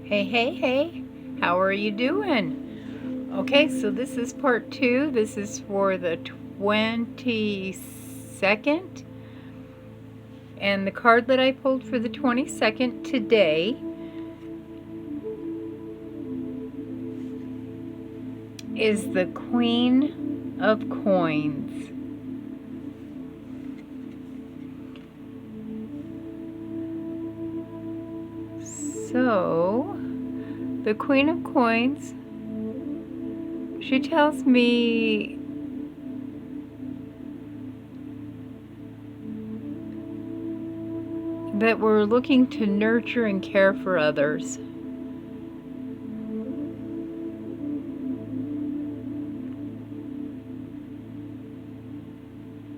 Hey, hey, hey, how are you doing? Okay, so this is part two. This is for the 22nd. And the card that I pulled for the 22nd today is the Queen of Coins. So, the Queen of Coins, she tells me that we're looking to nurture and care for others.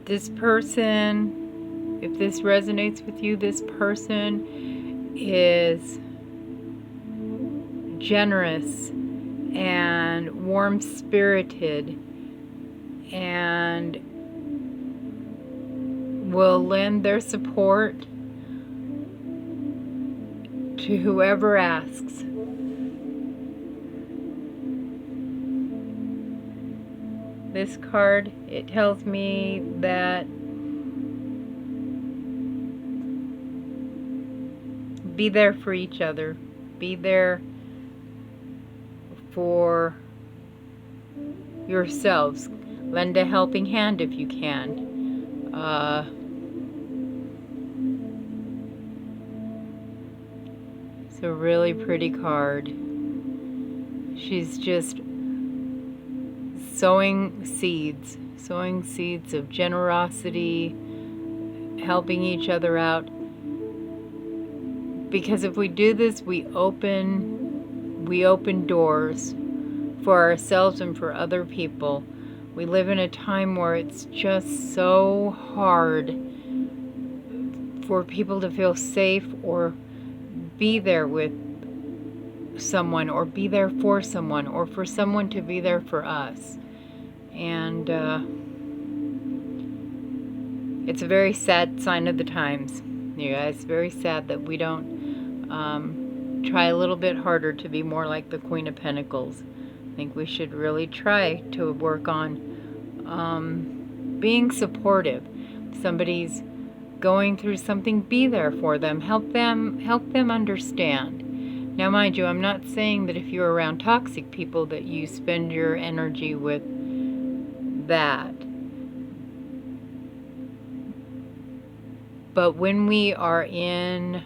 This person, if this resonates with you, this person is generous and warm-spirited and will lend their support to whoever asks. This card, it tells me that be there for each other. Be there for yourselves. Lend a helping hand if you can. It's a really pretty card. She's just sowing seeds of generosity, helping each other out. Because if we do this, we open doors for ourselves and for other people. We live in a time where it's just so hard for people to feel safe or be there with someone or be there for someone or for someone to be there for us. And it's a very sad sign of the times. You guys, very sad that we don't try a little bit harder to be more like the Queen of Pentacles. I think we should really try to work on being supportive. If somebody's going through something, be there for them. Help them understand. Now, mind you, I'm not saying that if you're around toxic people that you spend your energy with that. But when we are in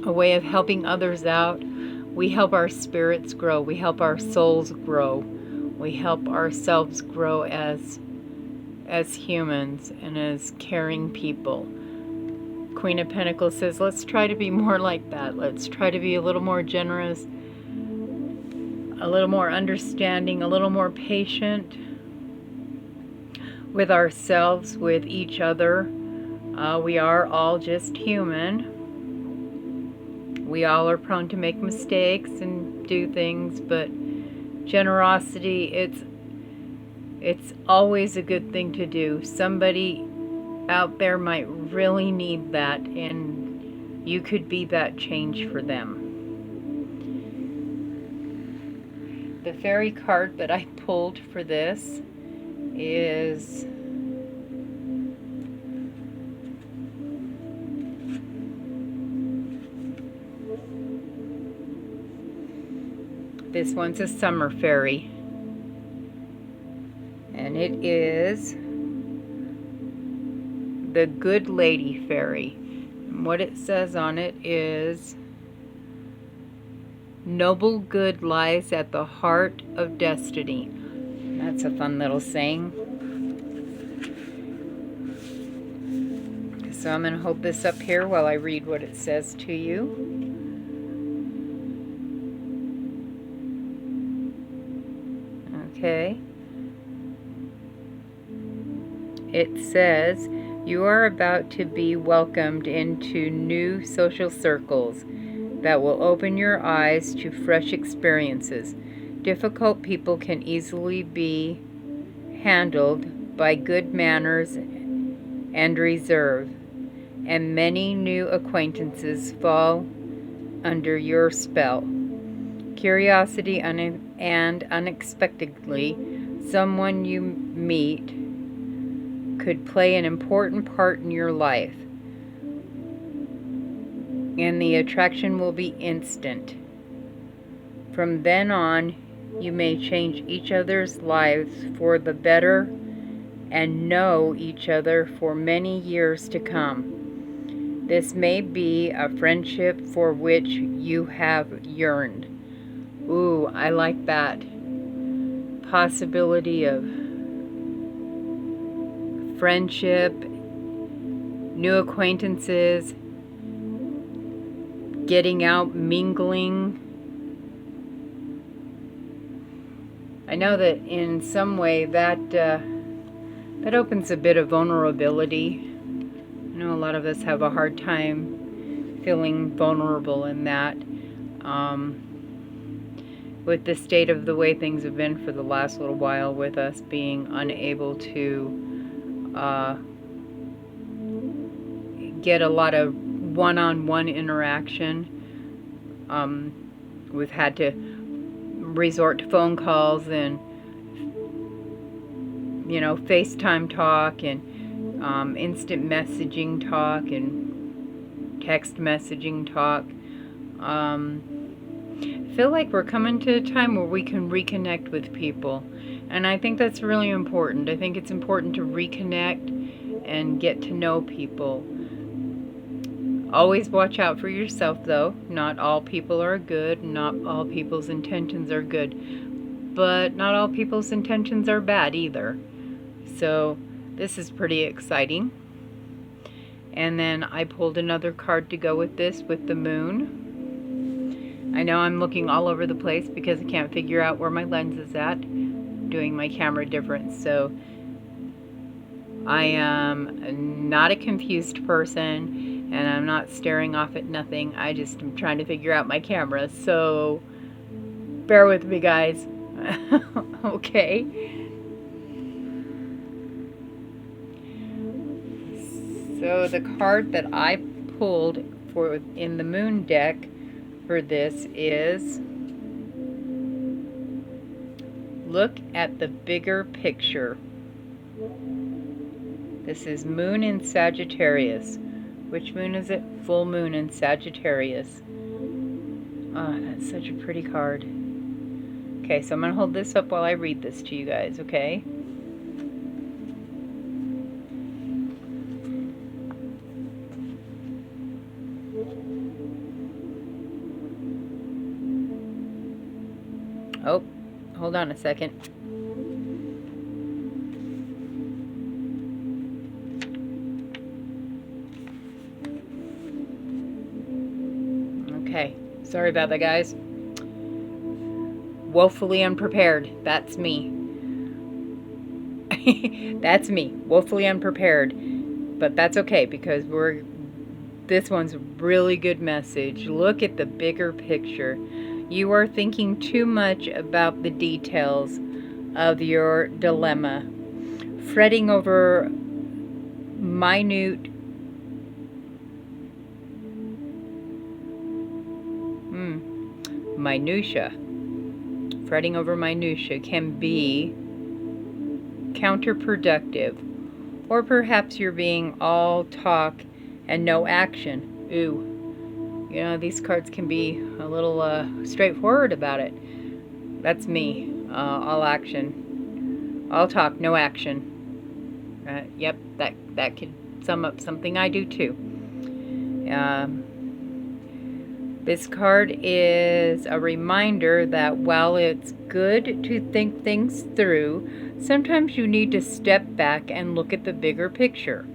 a way of helping others out, we help our spirits grow. We help our souls grow. We help ourselves grow as humans and as caring people. Queen of Pentacles says, let's try to be more like that. Let's try to be a little more generous, a little more understanding, a little more patient with ourselves, with each other. We are all just human. We all are prone to make mistakes and do things, but generosity, it's always a good thing to do. Somebody out there might really need that, and you could be that change for them. The fairy card that I pulled for this is this one's a summer fairy, and it is the Good Lady Fairy. And what it says on it is, noble good lies at the heart of destiny. That's a fun little saying. So I'm going to hold this up here while I read what it says to you. Okay. It says, you are about to be welcomed into new social circles that will open your eyes to fresh experiences. Difficult people can easily be handled by good manners and reserve. and many new acquaintances fall under your spell. Curiosity and unexpectedly, someone you meet could play an important part in your life, and the attraction will be instant. From then on, you may change each other's lives for the better and know each other for many years to come. This may be a friendship for which you have yearned. Ooh, I like that possibility of friendship, new acquaintances, getting out, mingling. I know that in some way that opens a bit of vulnerability. I know a lot of us have a hard time feeling vulnerable in that. With the state of the way things have been for the last little while, with us being unable to get a lot of one-on-one interaction. We've had to resort to phone calls and FaceTime talk and instant messaging talk and text messaging talk. I feel like we're coming to a time where we can reconnect with people, and I think that's really important. I think it's important to reconnect and get to know people. Always watch out for yourself, though. Not all people are good. Not all people's intentions are good. But not all people's intentions are bad either. So this is pretty exciting. And then I pulled another card to go with this, with the moon. I know I'm looking all over the place because I can't figure out where my lens is at, doing my camera different. So I am not a confused person, and I'm not staring off at nothing. I just am trying to figure out my camera. So bear with me, guys. Okay. So the card that I pulled for in the moon deck for this is look at the bigger picture. This is moon in Sagittarius. Which moon is it? Full moon in Sagittarius. Oh, that's such a pretty card. Okay, so I'm going to hold this up while I read this to you guys, okay? Oh, hold on a second. Okay, sorry about that, guys. Woefully unprepared. That's me. That's me. Woefully unprepared. But that's okay, because this one's a really good message. Look at the bigger picture. You are thinking too much about the details of your dilemma, fretting over minutia. Fretting over minutia can be counterproductive, or perhaps you're being all talk and no action. Ooh. These cards can be a little straightforward about it. That's me. All action. All talk, no action. Yep, that could sum up something I do too. This card is a reminder that while it's good to think things through, sometimes you need to step back and look at the bigger picture.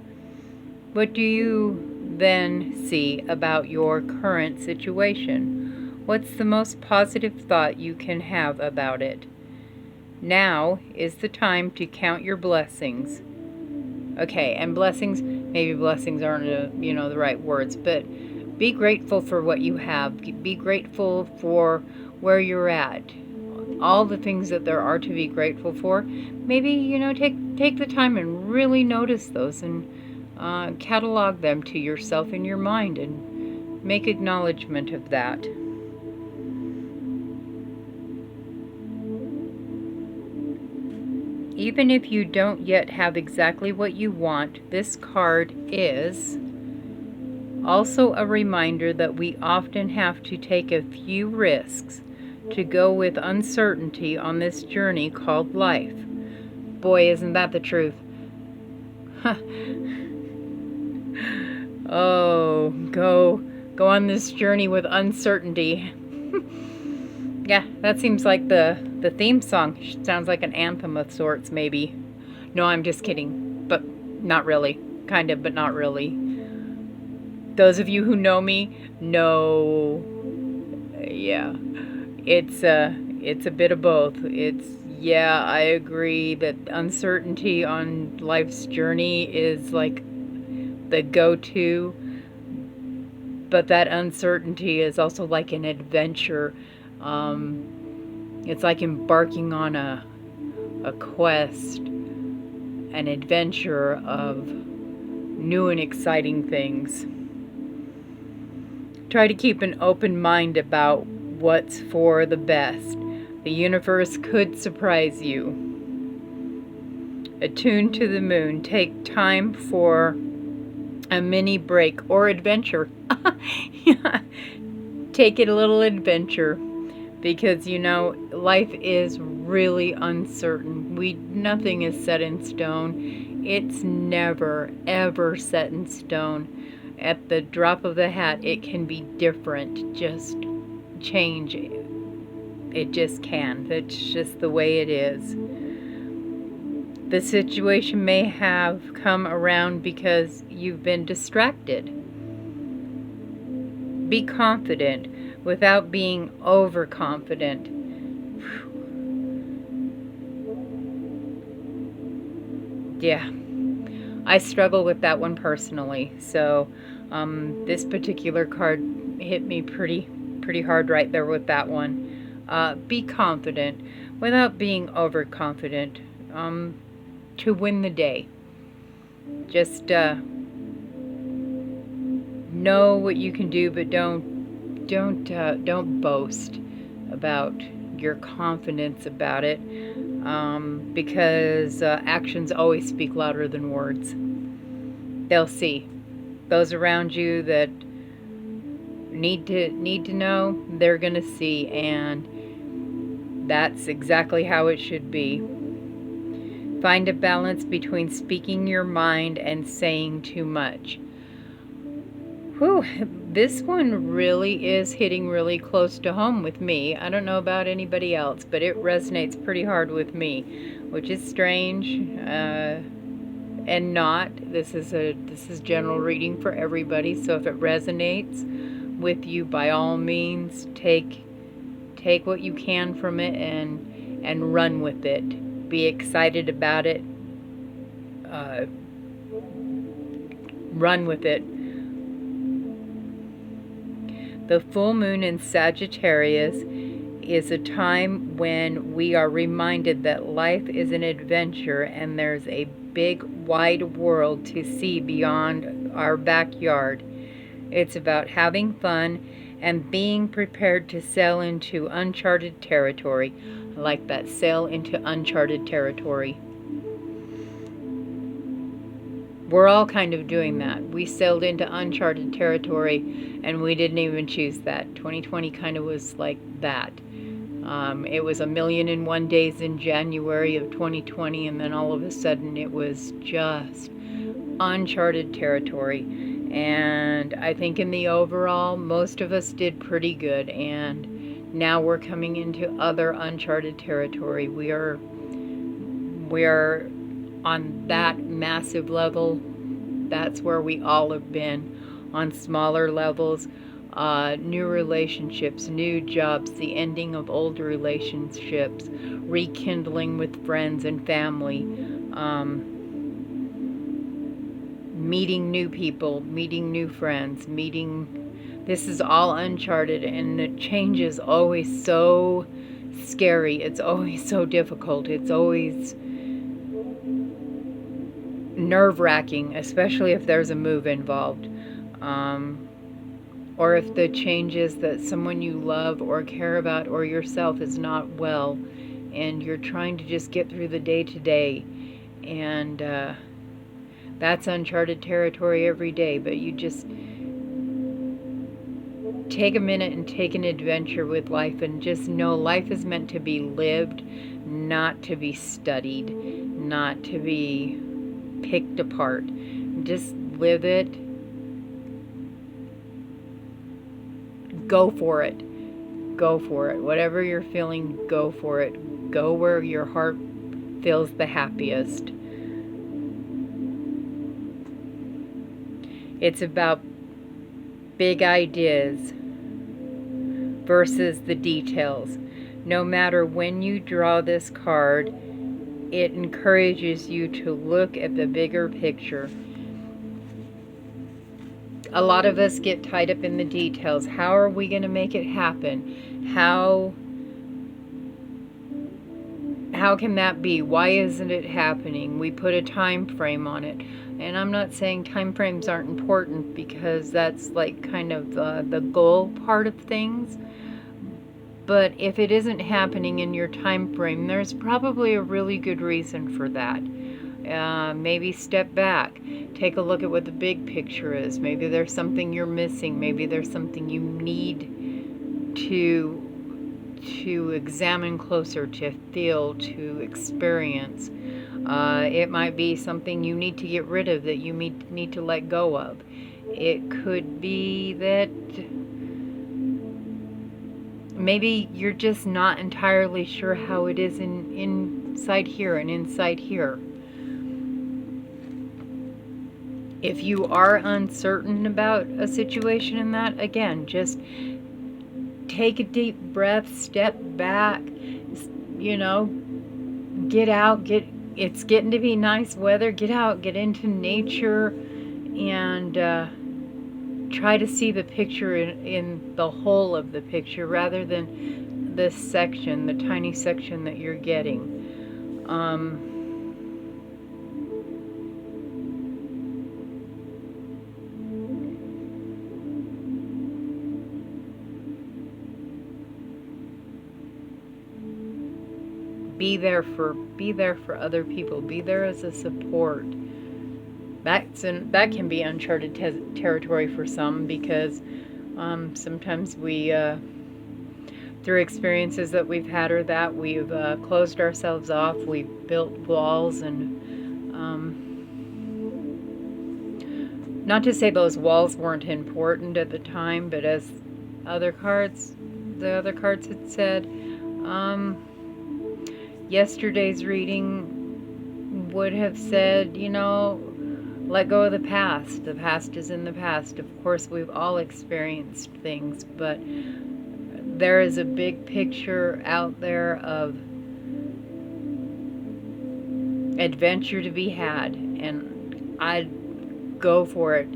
What do you then see about your current situation? What's the most positive thought you can have about it? Now is the time to count your blessings. Okay, and blessings, maybe blessings aren't the right words, but be grateful for what you have. Be grateful for where you're at. All the things that there are to be grateful for. Maybe, take the time and really notice those and catalog them to yourself in your mind and make acknowledgement of that. Even if you don't yet have exactly what you want, this card is also a reminder that we often have to take a few risks to go with uncertainty on this journey called life. Boy, isn't that the truth? Oh, go on this journey with uncertainty. Yeah, that seems like the theme song. Sounds like an anthem of sorts, maybe. No, I'm just kidding, but not really. Kind of, but not really. Those of you who know me know, yeah, it's a bit of both. Yeah, I agree that uncertainty on life's journey is like the go-to, but that uncertainty is also like an adventure. It's like embarking on a quest, an adventure of new and exciting things. Try to keep an open mind about what's for the best. The universe could surprise you. Attune to the moon. Take time for a mini break or adventure. Yeah. Take it a little adventure, because life is really uncertain. Nothing is set in stone. It's never ever set in stone. At the drop of the hat, it can be different. Just change. It just can. That's just the way it is. The situation may have come around because you've been distracted. Be confident without being overconfident. Yeah, I struggle with that one personally. So this particular card hit me pretty hard right there with that one. Be confident without being overconfident. To win the day. Just know what you can do, but don't boast about your confidence about it, because actions always speak louder than words. They'll see. Those around you that need to know, they're gonna see, and that's exactly how it should be. Find a balance between speaking your mind and saying too much. Whew, this one really is hitting really close to home with me. I don't know about anybody else, but it resonates pretty hard with me, which is strange, and not. This is general reading for everybody. So if it resonates with you, by all means, take what you can from it and run with it. Be excited about it. Run with it. The full moon in Sagittarius is a time when we are reminded that life is an adventure and there's a big, wide world to see beyond our backyard. It's about having fun and being prepared to sail into uncharted territory. I like that, sail into uncharted territory. We're all kind of doing that. We sailed into uncharted territory and we didn't even choose that. 2020 kind of was like that. It was 1,000,001 days in January of 2020, and then all of a sudden it was just uncharted territory. And I think in the overall, most of us did pretty good, and now we're coming into other uncharted territory. We are on that massive level. That's where we all have been. On smaller levels, new relationships, new jobs, the ending of old relationships, rekindling with friends and family, meeting new people, meeting new friends, this is all uncharted, and the change is always so scary. It's always so difficult. It's always nerve-wracking, especially if there's a move involved. Or if the changes that someone you love or care about or yourself is not well, and you're trying to just get through the day-to-day, and that's uncharted territory every day. But you just take a minute and take an adventure with life, and just know life is meant to be lived, not to be studied, not to be picked apart. Just live it. Go for it. Go for it. Whatever you're feeling, go for it. Go where your heart feels the happiest. It's about big ideas versus the details. No matter when you draw this card, it encourages you to look at the bigger picture. A lot of us get tied up in the details. How are we going to make it happen? How can that be? Why isn't it happening? We put a time frame on it. And I'm not saying time frames aren't important, because that's like kind of the goal part of things. But if it isn't happening in your time frame, there's probably a really good reason for that. Maybe step back, take a look at what the big picture is. Maybe there's something you're missing. Maybe there's something you need to examine closer, to feel, to experience. It might be something you need to get rid of, that you need to let go of. It could be that maybe you're just not entirely sure how it is inside here and inside here. If you are uncertain about a situation in that, again, just take a deep breath, step back, get out, it's getting to be nice weather, get out, get into nature, and try to see the picture in the whole of the picture, rather than this section, the tiny section that you're getting. Be there for other people. Be there as a support. That can be uncharted territory for some, because sometimes we, through experiences that we've had or that we've closed ourselves off, we've built walls, and not to say those walls weren't important at the time, but as the other cards had said, yesterday's reading would have said, let go of the past. The past is in the past. Of course, we've all experienced things, but there is a big picture out there of adventure to be had, and I'd go for it.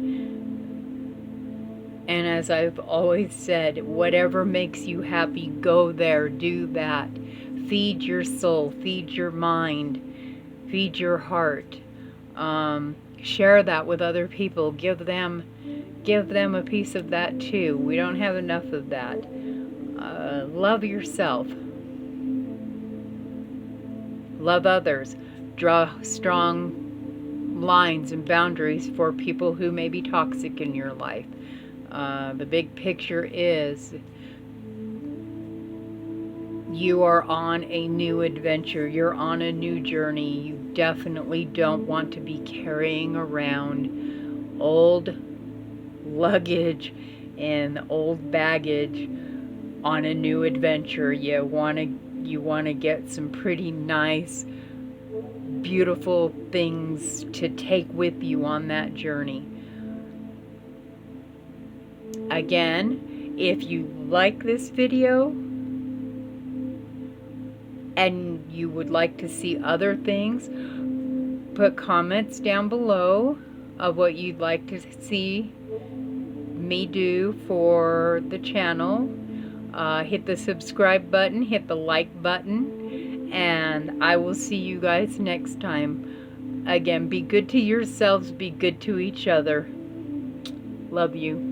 And as I've always said, whatever makes you happy, go there, do that. Feed your soul, feed your mind, feed your heart. Share that with other people. Give them a piece of that too. We don't have enough of that. Love yourself. Love others. Draw strong lines and boundaries for people who may be toxic in your life. The big picture is you are on a new adventure. You're on a new journey. You definitely don't want to be carrying around old luggage and old baggage on a new adventure. You want to get some pretty nice, beautiful things to take with you on that journey. Again, if you like this video and you would like to see other things, put comments down below of what you'd like to see me do for the channel. Hit the subscribe button, hit the like button, and I will see you guys next time. Again, be good to yourselves, be good to each other. Love you.